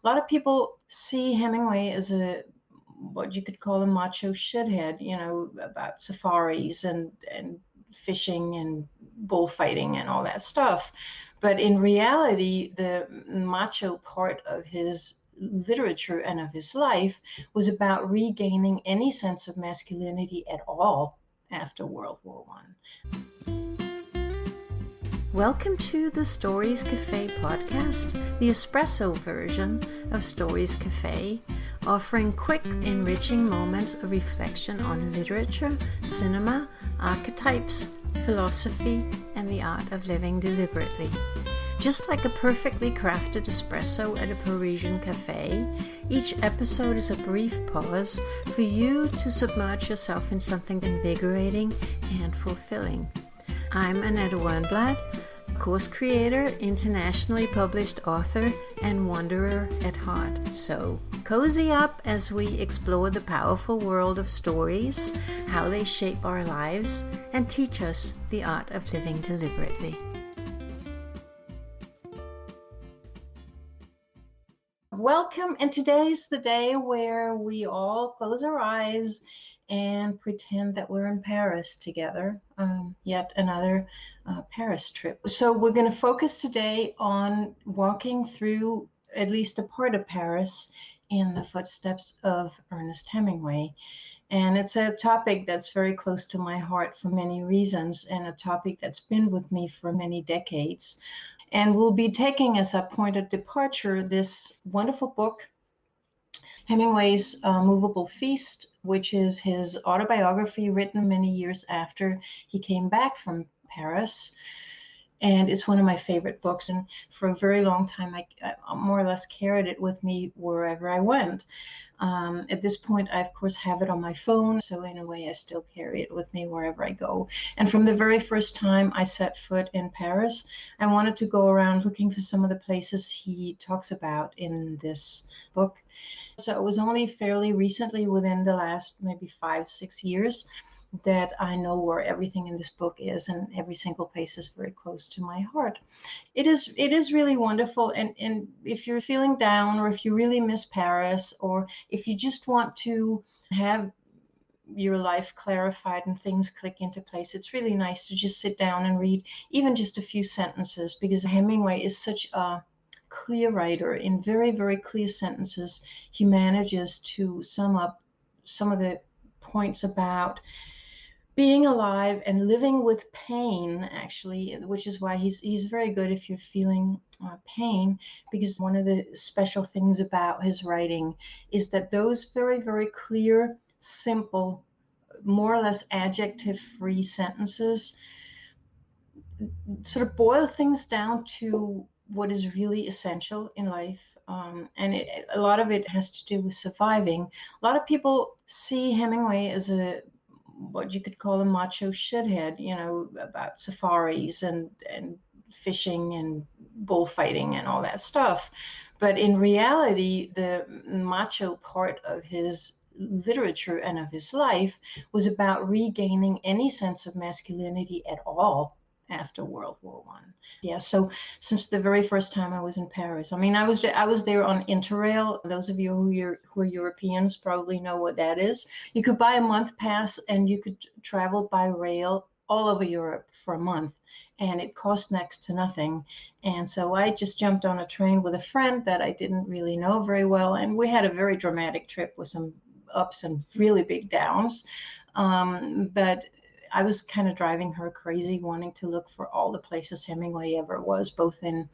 A lot of people see Hemingway as what you could call a macho shithead, about safaris and fishing and bullfighting and all that stuff. But in reality, the macho part of his literature and of his life was about regaining any sense of masculinity at all after World War One. Welcome to the Stories Cafe podcast, the espresso version of Stories Cafe, offering quick, enriching moments of reflection on literature, cinema, archetypes, philosophy, and the art of living deliberately. Just like a perfectly crafted espresso at a Parisian cafe, each episode is a brief pause for you to submerge yourself in something invigorating and fulfilling. I'm Annette, course creator, internationally published author, and wanderer at heart. So cozy up as we explore the powerful world of stories, how they shape our lives, and teach us the art of living deliberately. Welcome, and today's the day where we all close our eyes and pretend that we're in Paris together, yet another Paris trip. So we're going to focus today on walking through at least a part of Paris in the footsteps of Ernest Hemingway. And it's a topic that's very close to my heart for many reasons, and a topic that's been with me for many decades. And we'll be taking as a point of departure this wonderful book, Hemingway's Moveable Feast, which is his autobiography written many years after he came back from Paris. And it's one of my favorite books. And for a very long time, I more or less carried it with me wherever I went. At this point, I, of course, have it on my phone. So in a way, I still carry it with me wherever I go. And from the very first time I set foot in Paris, I wanted to go around looking for some of the places he talks about in this book. So it was only fairly recently, within the last maybe 5-6 years, that I know where everything in this book is, and every single place is very close to my heart. It is really wonderful, and if you're feeling down, or if you really miss Paris, or if you just want to have your life clarified and things click into place, it's really nice to just sit down and read even just a few sentences, because Hemingway is such a clear writer. In very, very clear sentences, he manages to sum up some of the points about being alive and living with pain, actually, which is why he's very good if you're feeling pain, because one of the special things about his writing is that those very, very clear, simple, more or less adjective-free sentences sort of boil things down to what is really essential in life. And a lot of it has to do with surviving. A lot of people see Hemingway as what you could call a macho shithead, about safaris and fishing and bullfighting and all that stuff. But in reality, the macho part of his literature and of his life was about regaining any sense of masculinity at all after World War One. Yeah, so since the very first time I was in Paris, I mean, I was there on Interrail. Those of you who are Europeans probably know what that is. You could buy a month pass and you could travel by rail all over Europe for a month, and it cost next to nothing. And so I just jumped on a train with a friend that I didn't really know very well, and we had a very dramatic trip with some ups and really big downs. But I was kind of driving her crazy, wanting to look for all the places Hemingway ever was, both in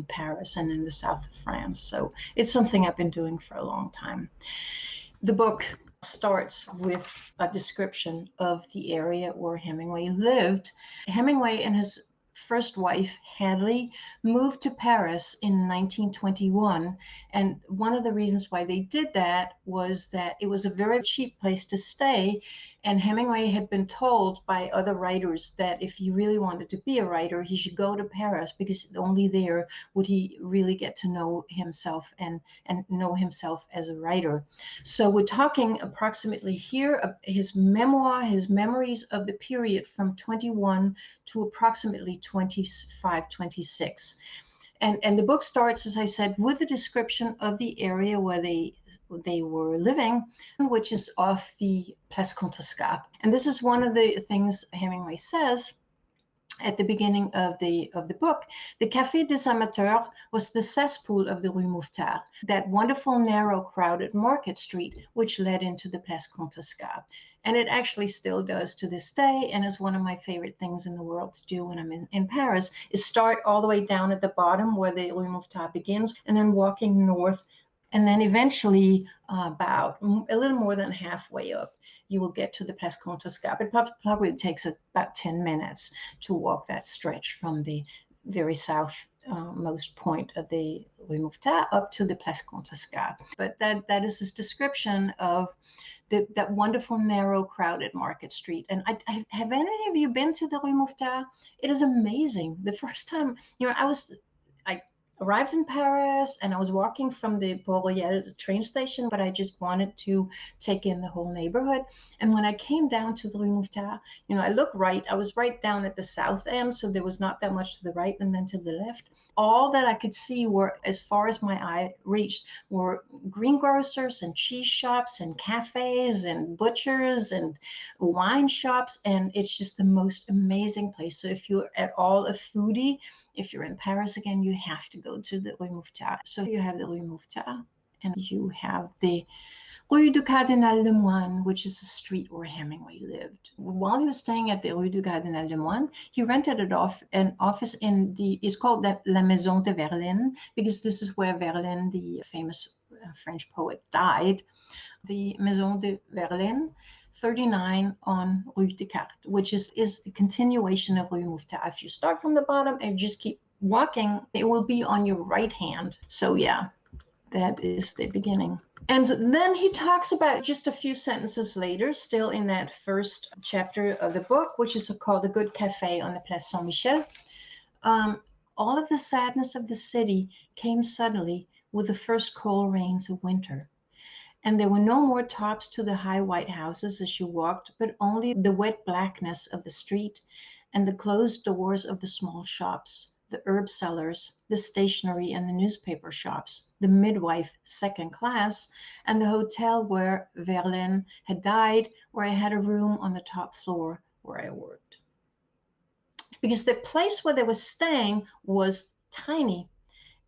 Paris and in the south of France. So it's something I've been doing for a long time. The book starts with a description of the area where Hemingway lived. Hemingway and his first wife, Hadley, moved to Paris in 1921. And one of the reasons why they did that was that it was a very cheap place to stay. And Hemingway had been told by other writers that if he really wanted to be a writer, he should go to Paris, because only there would he really get to know himself and know himself as a writer. So we're talking approximately here, his memoir, his memories of the period from 21 to approximately 25, 26. And the book starts, as I said, with a description of the area where they were living, which is off the Place Contrescarpe. And this is one of the things Hemingway says at the beginning of the book. The Café des Amateurs was the cesspool of the Rue Mouffetard, that wonderful, narrow, crowded market street which led into the Place Contrescarpe. And it actually still does to this day, and is one of my favorite things in the world to do when I'm in Paris, is start all the way down at the bottom where the Rue Mouffetard begins, and then walking north, and then eventually about a little more than halfway up, you will get to the Place Contrescarpe. It probably takes about 10 minutes to walk that stretch from the very southmost point of the Rue Mouffetard up to the Place Contrescarpe. But that is his description of that wonderful, narrow, crowded market street. And have any of you been to the Rue Mouffetard? It is amazing. The first time, I arrived in Paris and I was walking from the Port Royal train station, but I just wanted to take in the whole neighborhood. And when I came down to the Rue Mouffetard, I looked right. I was right down at the south end, so there was not that much to the right and then to the left. All that I could see were, as far as my eye reached, were greengrocers and cheese shops and cafes and butchers and wine shops. And it's just the most amazing place. So if you're at all a foodie, if you're in Paris again, you have to go to the Rue Mouffetard. So you have the Rue Mouffetard, and you have the Rue du Cardinal Lemoine, which is the street where Hemingway lived. While he was staying at the Rue du Cardinal Lemoine, he rented an office it's called La Maison de Verlaine, because this is where Verlaine, the famous French poet, died. The Maison de Verlaine, 39 on Rue Descartes, which is the continuation of Rue Mouffetard. If you start from the bottom and just keep walking, it will be on your right hand. So yeah, that is the beginning. And then he talks about, just a few sentences later, still in that first chapter of the book, which is called The Good Café on the Place Saint-Michel. All of the sadness of the city came suddenly with the first cold rains of winter. And there were no more tops to the high white houses as you walked, but only the wet blackness of the street and the closed doors of the small shops, the herb sellers, the stationery and the newspaper shops, the midwife second class, and the hotel where Verlaine had died, where I had a room on the top floor where I worked. Because the place where they were staying was tiny,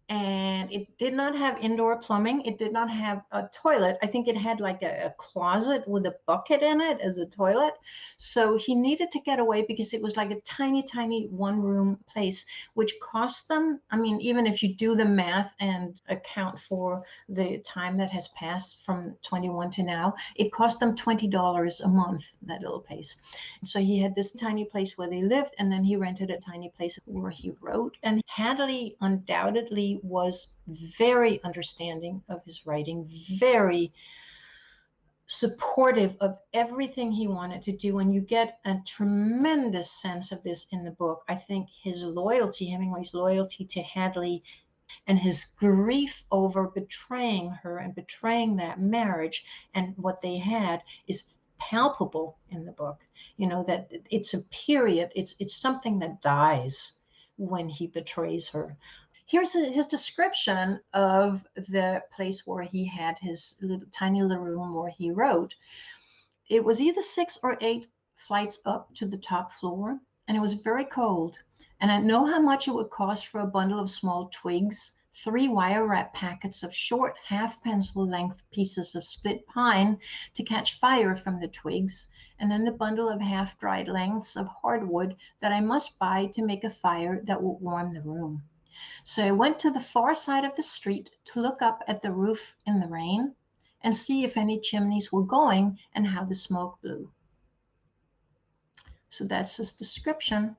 and it did not have indoor plumbing. It did not have a toilet. I think it had like a closet with a bucket in it as a toilet. So he needed to get away because it was like a tiny, tiny one-room place, which cost them, even if you do the math and account for the time that has passed from 21 to now, it cost them $20 a month, that little place. So he had this tiny place where they lived, and then he rented a tiny place where he wrote. And Hadley undoubtedly was very understanding of his writing, very supportive of everything he wanted to do, and you get a tremendous sense of this in the book. I think Hemingway's loyalty to Hadley and his grief over betraying her and betraying that marriage and what they had is palpable in the book. That it's a period, it's something that dies when he betrays her. Here's his description of the place where he had his tiny little room where he wrote. It was either 6 or 8 flights up to the top floor, and it was very cold. And I know how much it would cost for a bundle of small twigs, 3 wire wrap packets of short half pencil length pieces of split pine to catch fire from the twigs, and then the bundle of half dried lengths of hardwood that I must buy to make a fire that would warm the room. So I went to the far side of the street to look up at the roof in the rain and see if any chimneys were going and how the smoke blew. So that's his description.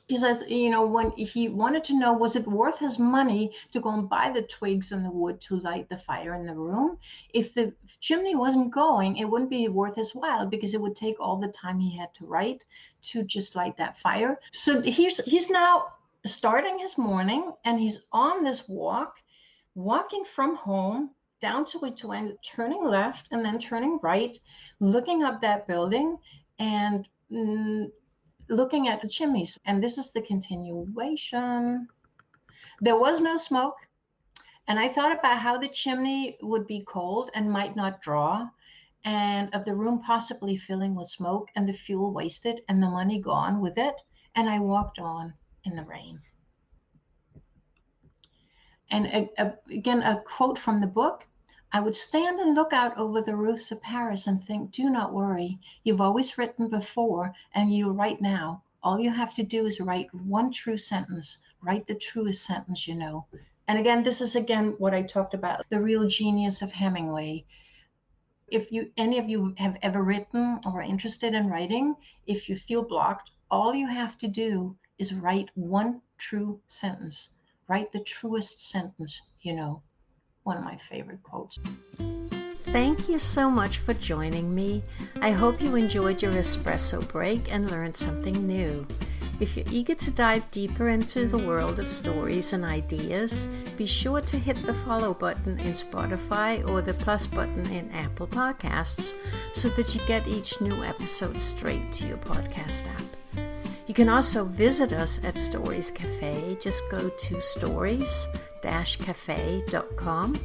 He says, when he wanted to know, was it worth his money to go and buy the twigs and the wood to light the fire in the room? If the chimney wasn't going, it wouldn't be worth his while because it would take all the time he had to write to just light that fire. So he's now starting his morning, and he's on this walking from home down to Etoile, turning left and then turning right, looking up that building and looking at the chimneys. And this is the continuation. There was no smoke, and I thought about how the chimney would be cold and might not draw, and of the room possibly filling with smoke and the fuel wasted and the money gone with it. And I walked on in the rain. And again, a quote from the book: I would stand and look out over the roofs of Paris and think, do not worry. You've always written before, and you'll write now. All you have to do is write one true sentence. Write the truest sentence you know. And again, this is again what I talked about, the real genius of Hemingway. If any of you have ever written or are interested in writing, if you feel blocked, all you have to do is write one true sentence. Write the truest sentence you know. One of my favorite quotes. Thank you so much for joining me. I hope you enjoyed your espresso break and learned something new. If you're eager to dive deeper into the world of stories and ideas, be sure to hit the follow button in Spotify or the plus button in Apple Podcasts so that you get each new episode straight to your podcast app. You can also visit us at Stories Cafe. Just go to stories-cafe.com.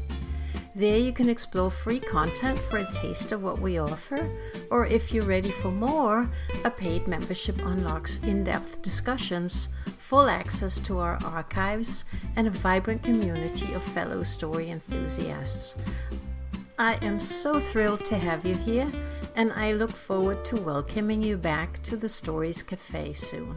There you can explore free content for a taste of what we offer, or if you're ready for more, a paid membership unlocks in-depth discussions, full access to our archives, and a vibrant community of fellow story enthusiasts. I am so thrilled to have you here, and I look forward to welcoming you back to the Stories Cafe soon.